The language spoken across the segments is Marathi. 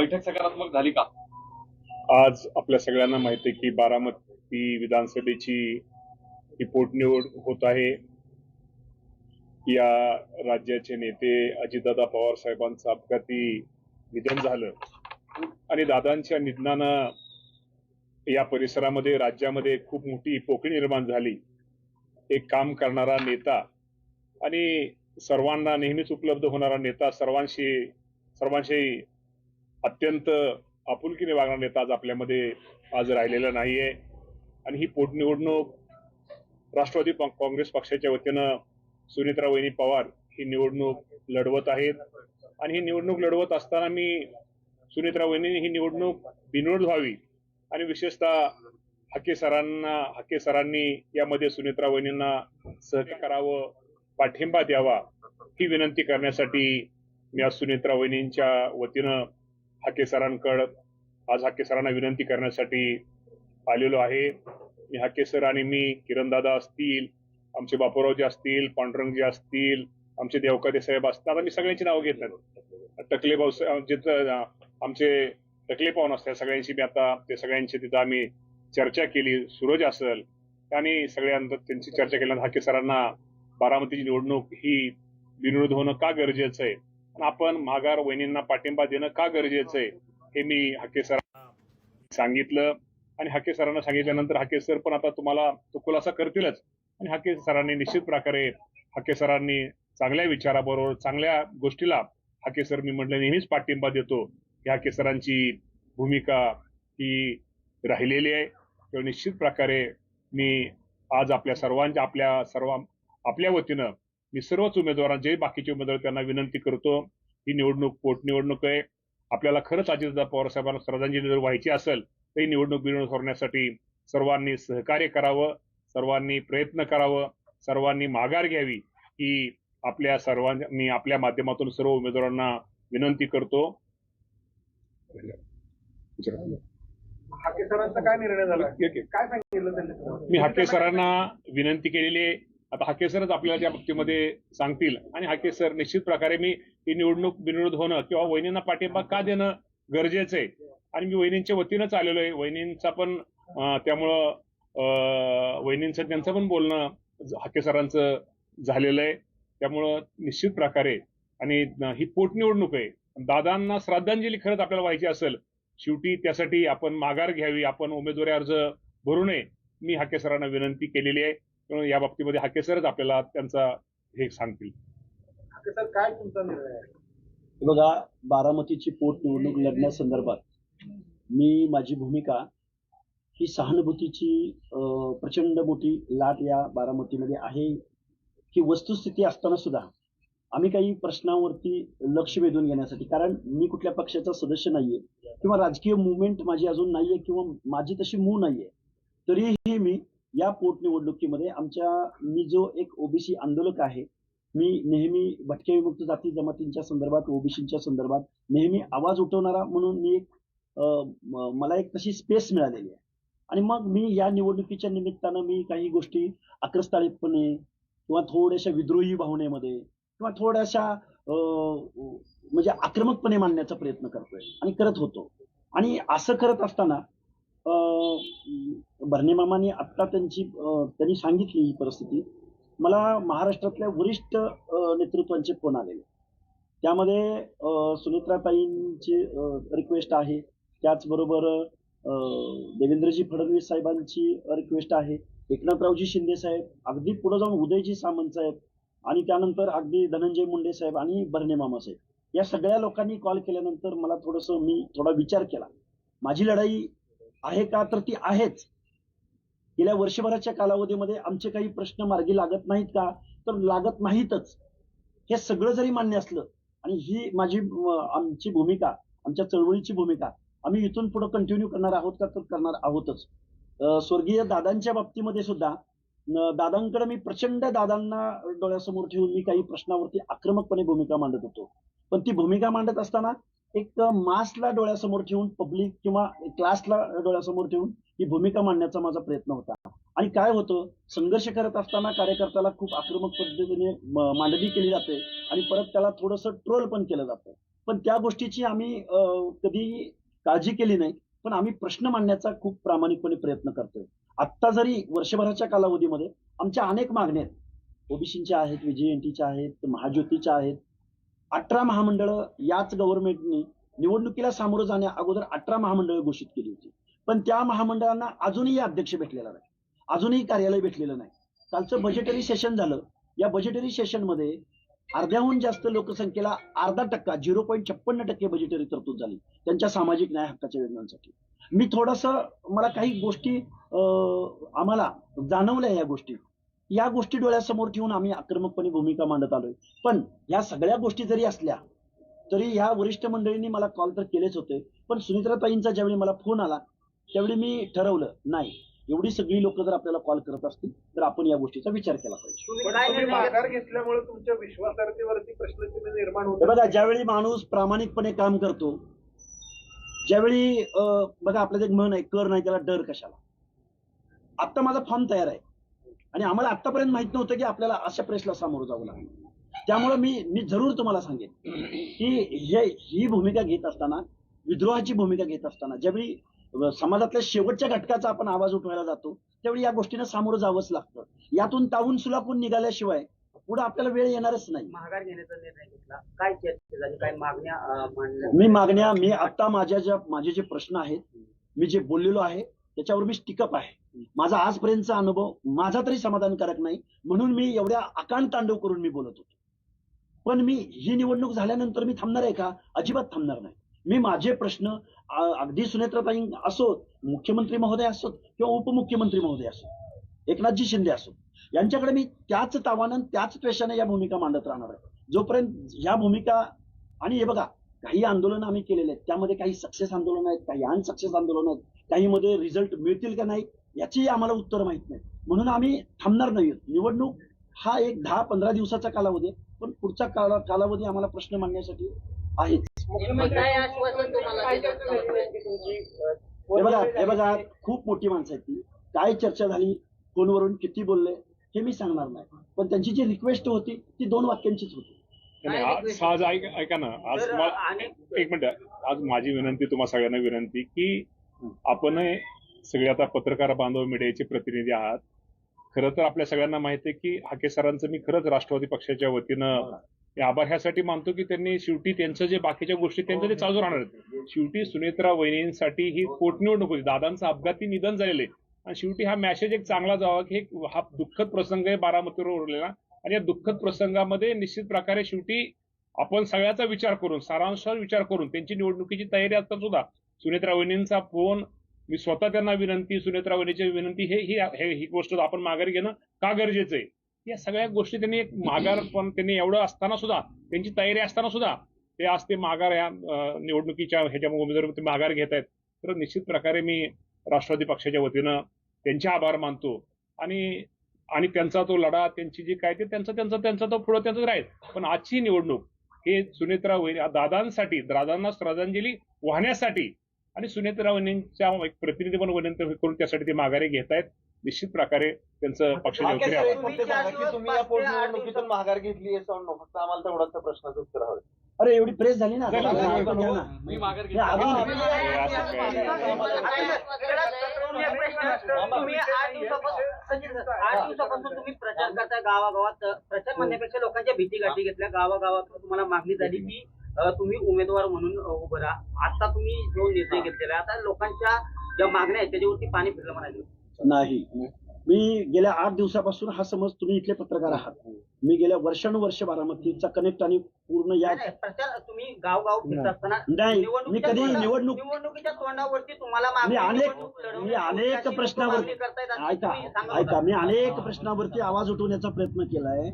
बैठक सकारात्मक झाली का? आज आपल्या सगळ्यांना माहिती आहे की बारामती विधानसभेची ही पोटनिवड होत आहे. या राज्याचे नेते अजितदादा पवार साहेबांचं अपघाती निधन झालं आणि दादांच्या निधनानं या परिसरामध्ये राज्यामध्ये खूप मोठी पोकळी निर्माण झाली. एक काम करणारा नेता आणि सर्वांना नेहमीच उपलब्ध होणारा नेता, सर्वांशी अत्यंत आपुलकीने वागणारा नेता आज आपल्यामध्ये आज राहिलेला नाहीये. आणि ही पोटनिवडणूक राष्ट्रवादी काँग्रेस पक्षाच्या वतीनं सुनेत्रा वहिनी पवार ही निवडणूक लढवत आहेत. आणि ही निवडणूक लढवत असताना मी सुनेत्रा वहिनी ही निवडणूक बिनविरोध व्हावी आणि विशेषतः हाके सरांनी यामध्ये सुनेत्रा वहिनींना सहकार्य करावं, पाठिंबा द्यावा ही विनंती करण्यासाठी मी आज सुनेत्रा वहिनींच्या वतीनं हाके सरांना विनंती करण्यासाठी आलेलो आहे. मी हाके सर आणि मी, किरणदादा असतील, आमचे बापूरावजी असतील, पांडुरंगजी असतील, आमचे देवकाते साहेब असतात, आता मी सगळ्यांची नावं घेत नाही. टकले भाऊ जिथं आमचे टकले पाहून असतात सगळ्यांशी मी आता ते सगळ्यांची तिथं आम्ही चर्चा केली. सूरज असेल आणि सगळ्यांना त्यांची चर्चा केल्यानंतर हाके सरांना बारामतीची निवडणूक ही बिनविरोध होणं का गरजेचं आहे आणि आपण माघार वहिनींना पाठिंबा देणं का गरजेचं आहे हे मी हाके सरांना सांगितलं. आणि हाके सरांना सांगितल्यानंतर हाके सर पण आता तुम्हाला तो खुलासा करतीलच. आणि हाके सरांनी निश्चित प्रकारे हाके सरांनी चांगल्या विचाराबरोबर चांगल्या गोष्टीला हाके सर मी म्हटलं नेहमीच पाठिंबा देतो. या हाके सरांची भूमिका ही राहिलेली आहे. तेव्हा निश्चित प्रकारे मी आज आपल्या वतीनं मी सर्वच उमेदवारांना, जे बाकीचे उमेदवार त्यांना विनंती करतो, ही निवडणूक पोटनिवडणूक आहे. आपल्याला खरंच अजितदादा पवार साहेबांना श्रद्धांजली जर व्हायची असेल तर ही निवडणूक बिनविरोध होण्यासाठी सर्वांनी सहकार्य करावं, सर्वांनी प्रयत्न करावं, सर्वांनी माघार घ्यावी ही मी आपल्या माध्यमातून सर्व उमेदवारांना विनंती करतो. हाके सरांचा काय निर्णय झाला, काय सांगितलं त्यांनी? मी हाके सरांना विनंती केलेली आहे. आता हाके सरच आपल्याला त्या बाबतीमध्ये सांगतील. आणि हाके सर निश्चित प्रकारे मी ही निवडणूक बिनविरोध होणं किंवा वहिनींना पाठिंबा का देणं गरजेचं आहे. आणि मी वहिनींच्या वतीनंच आलेलो आहे. वहिनींचा पण त्यामुळं वहिनींचं त्यांचं पण बोलणं हाके सरांचं झालेलं आहे. त्यामुळं निश्चित प्रकारे आणि ही पोटनिवडणूक आहे. दादांना श्रद्धांजली खरंच आपल्याला व्हायची असेल शेवटी त्यासाठी आपण माघार घ्यावी, आपण उमेदवारी अर्ज भरू नये मी हाके सरांना विनंती केलेली आहे. म्हणून या बाबतीमध्ये हाके सरच आपल्याला त्यांचा हे सांगतील. हाके सर, काय तुमचा निर्णय आहे? बघा, बारामतीची पोटनिवडणूक लढण्यासंदर्भात माझी भूमिका ही सहानुभूतीची प्रचंड मोठी लाट या बारामतीमध्ये आहे. ही वस्तुस्थिती असताना सुद्धा आम्ही काही प्रश्नावरती लक्ष वेधून घेण्यासाठी, कारण मी कुठल्या पक्षाचा सदस्य नाहीये किंवा राजकीय मुवमेंट माझी अजून नाहीये किंवा माझी तशी मूळ नाहीये, तरीही मी या पोटनिवडणुकीमध्ये मी जो एक ओबीसी आंदोलक आहे, मी नेहमी भटक्या विमुक्त जाती जमातींच्या संदर्भात, ओबीसीच्या संदर्भात नेहमी आवाज उठवणारा म्हणून मला एक तशी स्पेस मिळालेली आहे. आणि मग मी या निवडणुकीच्या निमित्तानं मी काही गोष्टी आक्रस्ताळीपणे किंवा थोड्याशा विद्रोही भावनेमध्ये किंवा थोड्याशा म्हणजे आक्रमकपणे मांडण्याचा प्रयत्न करतोय आणि करत होतो. आणि असं करत असताना भरणे मामांनी आता त्यांनी सांगितली ही परिस्थिती. मला महाराष्ट्रातल्या वरिष्ठ नेतृत्वांचे फोन आलेले, त्यामध्ये सुनेत्राताईंची रिक्वेस्ट आहे, त्याचबरोबर देवेंद्रजी फडणवीस साहेबांची रिक्वेस्ट आहे, एकनाथरावजी शिंदे साहेब, अगदी पुढे जाऊन उदयजी सामंत साहेब आणि त्यानंतर अगदी धनंजय मुंडे साहेब आणि भरणे मामा साहेब, या सगळ्या लोकांनी कॉल केल्यानंतर मला मी थोडा विचार केला. माझी लढाई आहे का, तर ती आहेच. गेल्या वर्षभराच्या कालावधीमध्ये आमचे काही प्रश्न मार्गी लागत नाहीत का, तर लागत नाहीतच. हे सगळं जरी मान्य असलं आणि ही आमची भूमिका, आमच्या चळवळीची भूमिका आम्ही इथून पुढे कंटिन्यू करणार आहोत का, तर करणार आहोतच. स्वर्गीय दादांच्या बाबतीमध्ये सुद्धा दादांकडे मी प्रचंड दादांना डोळ्यासमोर ठेवून मी काही प्रश्नावरती आक्रमकपणे भूमिका मांडत होतो. पण ती भूमिका मांडत असताना एक मासला डोळ्यासमोर ठेवून, पब्लिक किंवा क्लासला डोळ्यासमोर ठेवून ही भूमिका मांडण्याचा माझा प्रयत्न होता. आणि काय होतं, संघर्ष करत असताना कार्यकर्त्याला खूप आक्रमक पद्धतीने मांडणी केली जाते आणि परत त्याला थोडंसं ट्रोल पण केलं जातं. पण त्या गोष्टीची आम्ही कधी काळजी केली नाही. पण आम्ही प्रश्न मांडण्याचा खूप प्रामाणिकपणे प्रयत्न करतोय. आत्ता जरी वर्षभराच्या कालावधीमध्ये आमच्या अनेक मागण्या आहेत. ओबीसीच्या आहेत, व्हीजीएनटीच्या आहेत, महाज्योतीच्या आहेत. 18 महामंडळं याच गव्हर्नमेंटनी निवडणुकीला सामोरं जाण्या अगोदर 18 महामंडळं घोषित केली होती. पण त्या महामंडळांना अजूनही अध्यक्ष भेटलेला नाही, अजूनही कार्यालय भेटलेलं नाही. कालचं बजेटरी सेशन झालं. या बजेटरी सेशनमध्ये अर्ध्याहून जास्त लोकसंख्येला 0.5% 0.56% बजेटरी तरतूद झाली त्यांच्या सामाजिक न्याय हक्काच्या योजनांसाठी. मी मला काही गोष्टी आम्हाला जाणवल्या या गोष्टी डोळ्यासमोर ठेवून आम्ही आक्रमकपणे भूमिका मांडत आलोय. पण या सगळ्या गोष्टी जरी असल्या तरी ह्या वरिष्ठ मंडळींनी मला कॉल तर केलेच होते. पण सुनित्राताईंचा ज्यावेळी मला फोन आला त्यावेळी मी ठरवलं, नाही, एवढी सगळी लोक जर आपल्याला कॉल करत असतील तर आपण या गोष्टीचा विचार केला पाहिजे. तुम्ही माघार घेतल्यामुळे तुमच्या विश्वासार्हतेवरती प्रश्नचिन्ह निर्माण होतं. बघा, ज्यावेळी माणूस प्रामाणिकपणे काम करतो, ज्यावेळी बघा आपल्याला एक म्हण आहे, कर नाही त्याला डर कशाला. आता माझा फॉर्म तयार आहे आणि आम्हाला आतापर्यंत माहित नव्हतं की आपल्याला अशा प्रेसला सामोरं जावं लागेल. त्यामुळे मी जरूर तुम्हाला सांगेन की ही भूमिका घेत असताना, विद्रोहाची भूमिका घेत असताना, ज्यावेळी समाजातल्या शेवटच्या घटकाचा आपण आवाज उठवायला जातो त्यावेळी या गोष्टीनं सामोरं जावंच लागतं. यातून तावून सुलापून निघाल्याशिवाय पुढे आपल्याला वेळ येणारच नाही. माघार घेण्याचा निर्णय घेतला, काय चर्चा झाली, काय मागण्या मी आता माझे जे प्रश्न आहेत, मी जे बोललेलो आहे त्याच्यावर मी स्टिकअप आहे. माझा आजपर्यंतचा अनुभव माझा तरी समाधानकारक नाही, म्हणून मी एवढ्या आकांड तांडव करून मी बोलत होतो. पण मी ही निवडणूक झाल्यानंतर मी थांबणार आहे का? अजिबात थांबणार नाही. मी माझे प्रश्न अगदी सुनेत्राताई असोत, मुख्यमंत्री महोदय असोत किंवा उपमुख्यमंत्री महोदय असोत, एकनाथजी शिंदे असोत, यांच्याकडे मी त्याच तावानं त्याच त्वेषाने या भूमिका मांडत राहणार आहे. जोपर्यंत या भूमिका, आणि हे बघा, काही आंदोलनं आम्ही केलेले आहेत, त्यामध्ये काही सक्सेस आंदोलन आहेत, काही अनसक्सेस आंदोलन आहेत, काही मध्ये रिझल्ट मिळतील का नाही याची आम्हाला उत्तर माहित नाही. म्हणून आम्ही थांबणार नाही. निवडणूक हा एक 10-15 दिवसाचा कालावधी आहे, पण पुढचा कालावधी आम्हाला प्रश्न मांडण्यासाठी आहे. हे बघा, खूप मोठी माणसं आहेत ती. काय चर्चा झाली, फोनवरून किती बोलले हे मी सांगणार नाही, पण त्यांची जी रिक्वेस्ट होती ती 2 वाक्यांचीच होती. आज ऐका ना, एक मिनिट, आज माझी विनंती, तुम्हा सगळ्यांना विनंती की आपण सगळे आता पत्रकार बांधव, मीडियाचे प्रतिनिधी आहात. खरं तर आपल्या सगळ्यांना माहिती आहे की हाके सरांचं मी खरंच राष्ट्रवादी पक्षाच्या वतीनं आभार ह्यासाठी मानतो की त्यांनी शेवटी त्यांचं जे बाकीच्या गोष्टी त्यांचं ते चालू राहणार आहेत. शेवटी सुनेत्रा वहिनींसाठी ही पोटनिवडणूक होती, दादांचं अपघाती निधन झालेलं आहे, आणि शेवटी हा मेसेज एक चांगला जावा की हा दुःखद प्रसंग आहे बारामतीवर उरलेला, आणि या दुःखद प्रसंगामध्ये निश्चित प्रकारे शेवटी आपण सगळ्याचा विचार करून, सारांशावर विचार करून, त्यांची निवडणुकीची तयारी असता सुद्धा सुनेत्रा वहिनींचा फोन, मी स्वतः त्यांना विनंती, सुनेत्रा वहिनीची विनंती, ही गोष्ट आपण माघारी घेणं का गरजेचं आहे. या सगळ्या गोष्टी त्यांनी एक माघार, पण त्यांनी एवढं असताना सुद्धा, त्यांची तयारी असताना सुद्धा ते आज ते माघार या निवडणुकीच्या ह्याच्यामुळे उमेदवार ते माघार घेत आहेत. तर निश्चित प्रकारे मी राष्ट्रवादी पक्षाच्या वतीनं त्यांचे आभार मानतो, आणि त्यांचा तो लढा, त्यांची जी काय ते त्यांचा तो पुढे त्यांचं राहील. पण आजची निवडणूक हे सुनेत्रा वहिनी दादांसाठी, दादांना श्रद्धांजली वाहण्यासाठी आणि सुनेत्रा वहिनींच्या एक प्रतिनिधी म्हणून विनंती करून त्यासाठी ते माघारी घेत आहेत. निश्चित प्रकारे त्यांचं पक्षाच्या वतीने तुम्ही या पोटनिवडणुकीतून माघार घेतली असं फक्त आम्हाला तेवढाच प्रश्नाचं उत्तर हवं. अरे एवढी प्रेस झाली ना, मी माघार घेतली. तुम्ही 8 दिवसापासून तुम्ही प्रचार करताय गावागावात. प्रचार म्हणण्यापेक्षा लोकांच्या भीती गाठी घेतल्या, गावागावात तुम्हाला मागणी झाली की तुम्ही उमेदवार म्हणून उभं राहा. आता तुम्ही जो निर्णय घेतलेला आहे, आता लोकांच्या ज्या मागण्या आहेत त्याच्यावरती पाणी फिरलं म्हणायचं नाही. मी गेल्या 8 दिवसापासून, हा समज, तुम्ही इथले पत्रकार आहात, मी गेल्या वर्षानुवर्ष बारामतीचा कनेक्ट आणि पूर्ण या प्रचार तुम्ही गावगाव फिरत असताना नाही, मी कधी निवडणुकीच्या तोंडावरती तुम्हाला मी अनेक प्रश्नावरती ऐका, मी अनेक प्रश्नावरती आवाज उठवण्याचा प्रयत्न केलाय,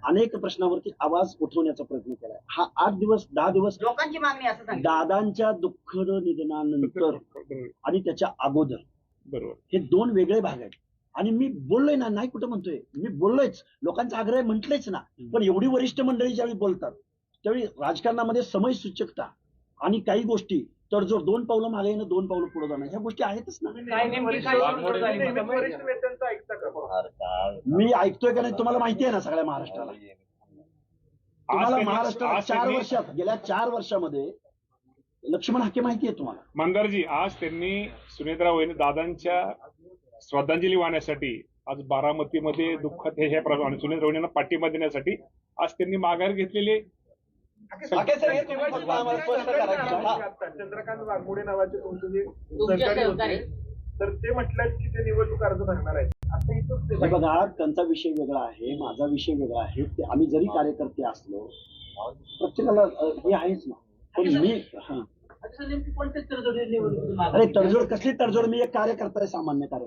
अनेक प्रश्नावरती आवाज उठवण्याचा प्रयत्न केलाय. हा 8 दिवस 10 दिवस लोकांची मागणी असं सांगितलं, दादांच्या दुःखद निधनानंतर आणि त्याच्या अगोदर, बरोबर, हे 2 वेगळे भाग आहेत. आणि मी बोललोय ना, नाही कुठं म्हणतोय, मी बोललोयच, लोकांचा आग्रह म्हटलेच ना. पण एवढी वरिष्ठ मंडळी ज्यावेळी बोलतात त्यावेळी राजकारणामध्ये समय सूचकता आणि काही गोष्टी तडजोड, 2 पावलं मागे येणं, 2 पावलं पुढे जाणं, ह्या गोष्टी आहेतच ना. वरिष्ठ नेत्यांचं ऐकता का? मी ऐकतोय का नाही तुम्हाला माहिती आहे ना सगळ्या महाराष्ट्राला. तुम्हाला त्यांनी- महाराष्ट्रात आज 4 त्यांनी- वर्षात गेल्या 4 वर्षामध्ये लक्ष्मण हाके माहिती आहे तुम्हाला? मंदारजी, आज त्यांनी सुनेत्रा वहिनी दादांच्या श्रद्धांजली वाहण्यासाठी आज बारामतीमध्ये दुःखात हे प्रमाणे सुनेत्रा वहिनींना पाठिंबा देण्यासाठी आज त्यांनी माघार घेतलेली आहे. हाके सर, हे तुम्ही फक्त आम्हाला स्पष्ट करायचं आहे. आता चंद्रकांत वाघमोडे नावाचे तुमचे जे तुमचे सहकारी सहकारी. होते तर ते म्हटलं की ते निवडणूक अर्ज भरणार आहेत. आता इथं ते हे बघा, त्यांचा विषय वेगळा आहे, माझा विषय वेगळा आहे. ते आम्ही जरी कार्यकर्ते असलो प्रत्येकाला हे आहेच ना. पण मी हा नेमकी कोणत्या तडजोडी निवडणूक अरे तडजोड कसली तडजोड? मी एक कार्यकर्ता आहे, सामान्य कार्यकर्ता.